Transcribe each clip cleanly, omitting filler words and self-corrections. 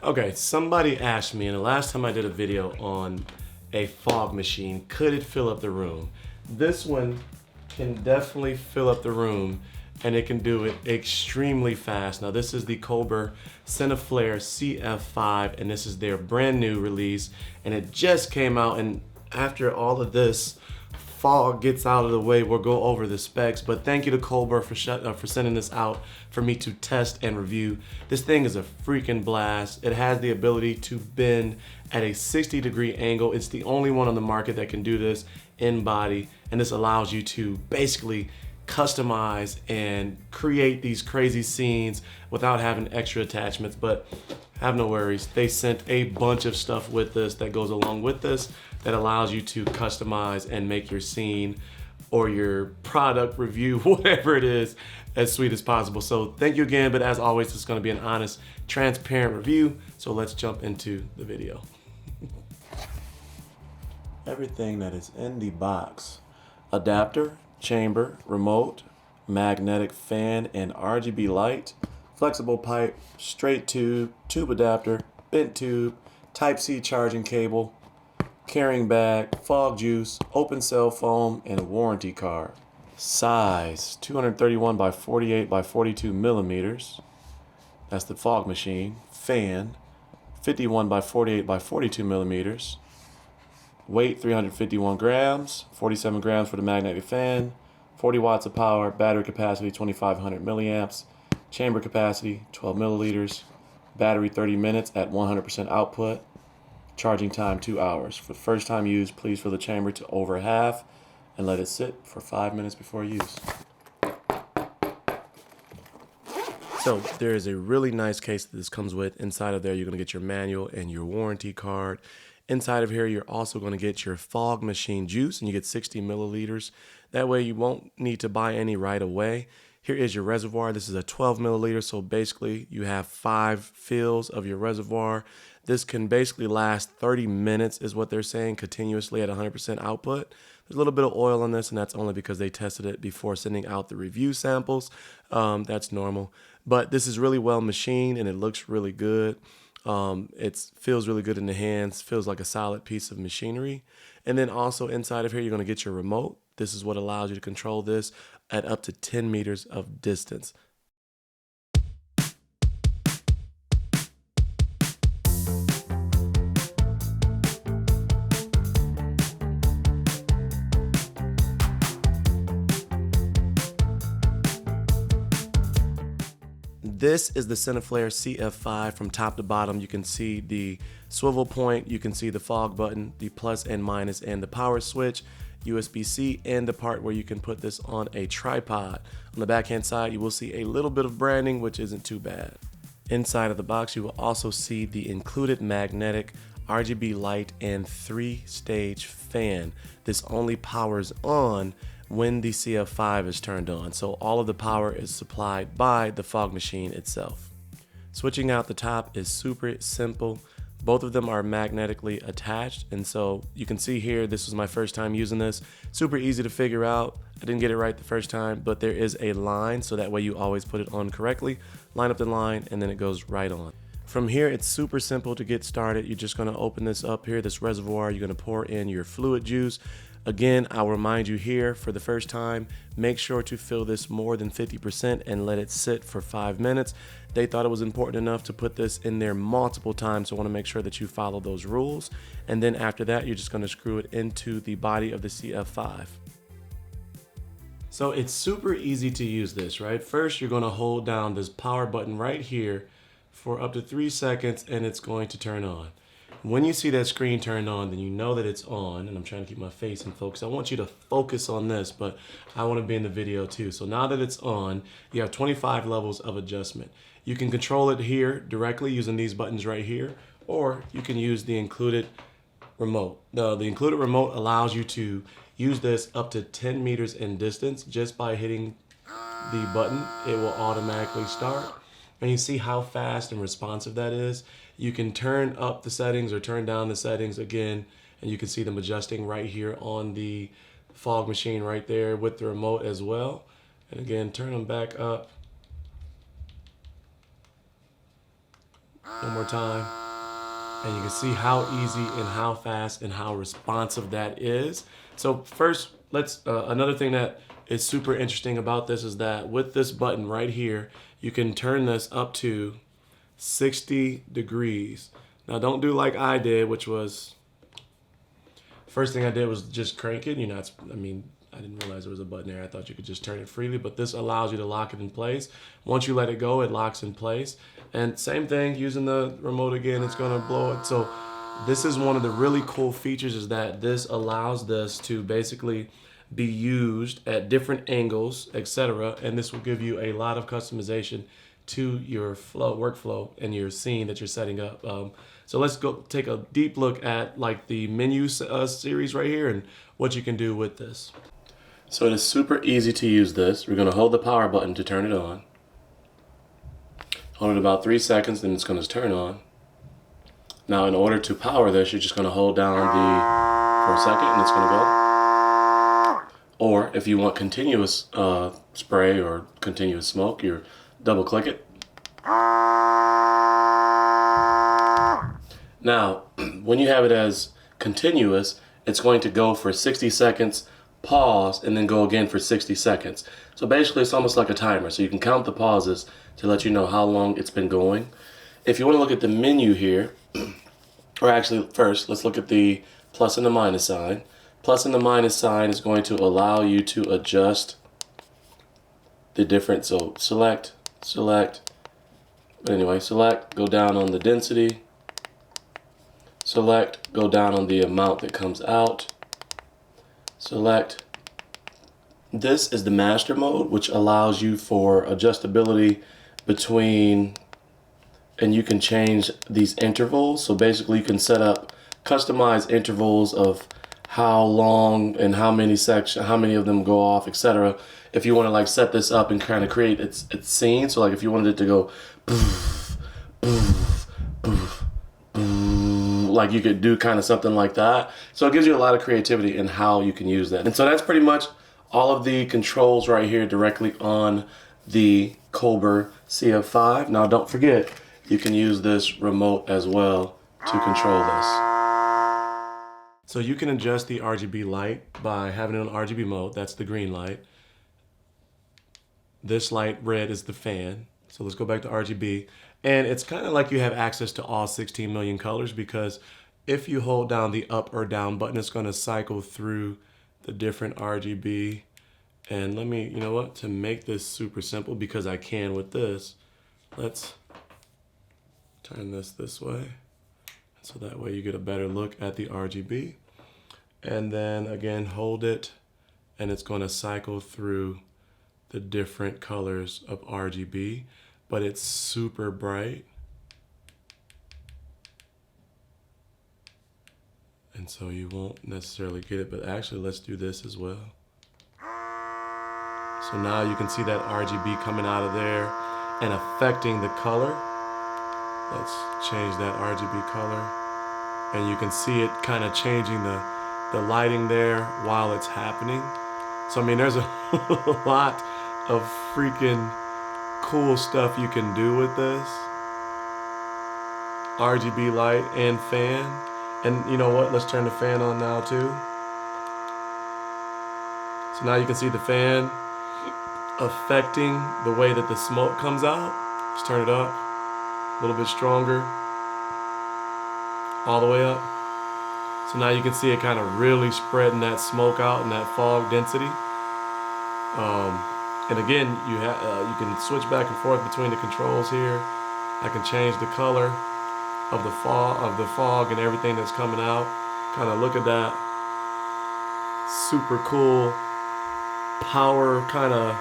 Okay, somebody asked me, and the last time I did a video on a fog machine, could it fill up the room? This one can definitely fill up the room, and it can do it extremely fast. Now this is the COLBOR CineFlare CF5, and this is their brand new release, and it just came out. And after all of this fog gets out of the way, we'll go over the specs. But thank you to COLBOR for sending this out for me to test and review. This thing is a freaking blast. It has the ability to bend at a 60-degree angle. It's the only one on the market that can do this in body, and this allows you to basically customize and create these crazy scenes without having extra attachments. But have no worries, they sent a bunch of stuff with this that goes along with this that allows you to customize and make your scene or your product review, whatever it is, as sweet as possible. So thank you again, but as always, it's gonna be an honest, transparent review. So let's jump into the video. Everything that is in the box: adapter, chamber, remote, magnetic fan and RGB light, flexible pipe, straight tube, tube adapter, bent tube, Type-C charging cable, carrying bag, fog juice, open cell foam, and a warranty card. Size: 231 by 48 by 42 millimeters. That's the fog machine. Fan: 51 by 48 by 42 millimeters. Weight: 351 grams, 47 grams for the magnetic fan, 40 watts of power, battery capacity 2500 milliamps, chamber capacity 12 milliliters, battery 30 minutes at 100% output, charging time 2 hours. For the first time use, please fill the chamber to over half and let it sit for 5 minutes before use. So there is a really nice case that this comes with. Inside of there, you're gonna get your manual and your warranty card. Inside of here, you're also going to get your fog machine juice, and you get 60 milliliters. That way you won't need to buy any right away. Here is your reservoir. This is a 12 milliliter, so basically you have 5 fills of your reservoir. This can basically last 30 minutes is what they're saying, continuously at 100% output. There's a little bit of oil on this, and that's only because they tested it before sending out the review samples. That's normal. But this is really well machined, and it looks really good. It feels really good in the hands, feels like a solid piece of machinery. And then also inside of here, you're going to get your remote. This is what allows you to control this at up to 10 meters of distance. This is the CineFlare CF5 from top to bottom. You can see the swivel point, you can see the fog button, the plus and minus, and the power switch, USB-C, and the part where you can put this on a tripod. On the backhand side, you will see a little bit of branding, which isn't too bad. Inside of the box, you will also see the included magnetic RGB light and 3-stage fan. This only powers on when the CF5 is turned on, so all of the power is supplied by the fog machine itself. Switching out the top is super simple. Both of them are magnetically attached, and so you can see here, this was my first time using this. Super easy to figure out. I didn't get it right the first time, but there is a line, so that way you always put it on correctly. Line up the line, and then it goes right on. From here, it's super simple to get started. You're just gonna open this up here, this reservoir. You're gonna pour in your fluid juice. Again, I'll remind you here for the first time, make sure to fill this more than 50% and let it sit for 5 minutes. They thought it was important enough to put this in there multiple times, so I want to make sure that you follow those rules. And then after that, you're just going to screw it into the body of the CF5. So it's super easy to use this, right? First, you're going to hold down this power button right here for up to 3 seconds, and it's going to turn on. When you see that screen turned on, then you know that it's on, and I'm trying to keep my face in focus. I want you to focus on this, but I want to be in the video too. So now that it's on, you have 25 levels of adjustment. You can control it here directly using these buttons right here, or you can use the included remote. The included remote allows you to use this up to 10 meters in distance. Just by hitting the button, it will automatically start. And you see how fast and responsive that is. You can turn up the settings or turn down the settings again, and you can see them adjusting right here on the fog machine right there with the remote as well. And again, turn them back up. One more time. And you can see how easy and how fast and how responsive that is. So first, let's another thing that is super interesting about this is that with this button right here, you can turn this up to 60 degrees. Now don't do like I did, which was, first thing I did was just crank it. You know, I didn't realize there was a button there. I thought you could just turn it freely, but this allows you to lock it in place. Once you let it go, it locks in place. And same thing, using the remote again, it's gonna blow it. So this is one of the really cool features, is that this allows this to basically be used at different angles, etc. And this will give you a lot of customization to your workflow and your scene that you're setting up. So let's go take a deep look at like the menu series right here and what you can do with this. So it is super easy to use this. We're going to hold the power button to turn it on. Hold it about 3 seconds, then it's going to turn on. Now in order to power this, you're just going to hold down for a second and it's going to go. Or if you want continuous spray or continuous smoke, you double click it. Now, when you have it as continuous, it's going to go for 60 seconds, pause, and then go again for 60 seconds. So basically it's almost like a timer. So you can count the pauses to let you know how long it's been going. If you want to look at the menu here, or actually first, let's look at the plus and the minus sign. Plus and the minus sign is going to allow you to adjust the different, so select, but anyway, select, go down on the density, select, go down on the amount that comes out, select. This is the master mode, which allows you for adjustability between, and you can change these intervals. So basically you can set up customized intervals of how long and how many sections, how many of them go off, etc. If you want to like set this up and kind of create its scene. So like if you wanted it to go poof, poof, poof, poof, like you could do kind of something like that. So it gives you a lot of creativity in how you can use that. And so that's pretty much all of the controls right here directly on the COLBOR CF5. Now don't forget, you can use this remote as well to control this. So you can adjust the RGB light by having it on RGB mode. That's the green light. This light red is the fan. So let's go back to RGB. And it's kind of like you have access to all 16 million colors, because if you hold down the up or down button, it's going to cycle through the different RGB. And let me, you know what, to make this super simple, because I can with this, let's turn this way. So that way you get a better look at the RGB. And then again, hold it, and it's going to cycle through the different colors of RGB, but it's super bright. And so you won't necessarily get it, but actually let's do this as well. So now you can see that RGB coming out of there and affecting the color. Let's change that RGB color. And you can see it kind of changing the lighting there while it's happening. So I mean, there's a lot of freaking cool stuff you can do with this. RGB light and fan. And you know what? Let's turn the fan on now too. So now you can see the fan affecting the way that the smoke comes out. Let's turn it up a little bit stronger, all the way up. So now you can see it kind of really spreading that smoke out and that fog density. And again, you can switch back and forth between the controls here. I can change the color of the fog and everything that's coming out. Kind of look at that. Super cool power kind of.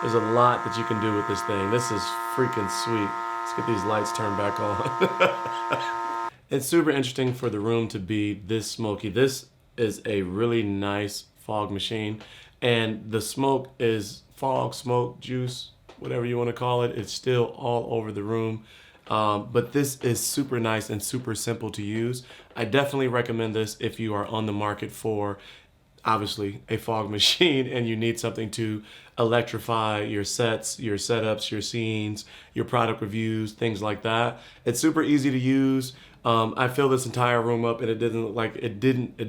There's a lot that you can do with this thing. This is freaking sweet. Let's get these lights turned back on. It's super interesting for the room to be this smoky. This is a really nice fog machine. And the smoke is fog, smoke, juice, whatever you want to call it. It's still all over the room. But this is super nice and super simple to use. I definitely recommend this if you are on the market for, obviously, a fog machine and you need something to electrify your sets, your setups, your scenes, your product reviews, things like that. It's super easy to use. I filled this entire room up and it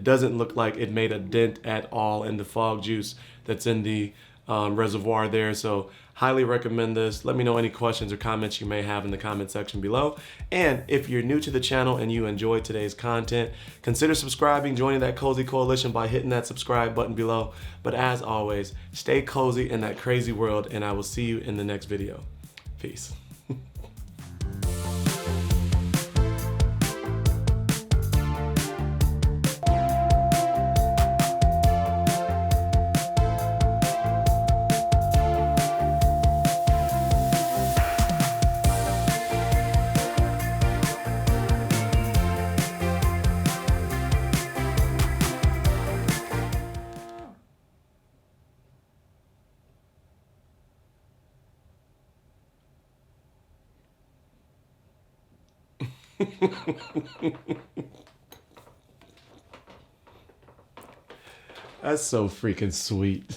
doesn't look like it made a dent at all in the fog juice that's in the reservoir there. So highly recommend this. Let me know any questions or comments you may have in the comment section below. And if you're new to the channel and you enjoyed today's content, consider subscribing, joining that cozy coalition by hitting that subscribe button below. But as always, stay cozy in that crazy world, and I will see you in the next video. Peace. That's so freaking sweet.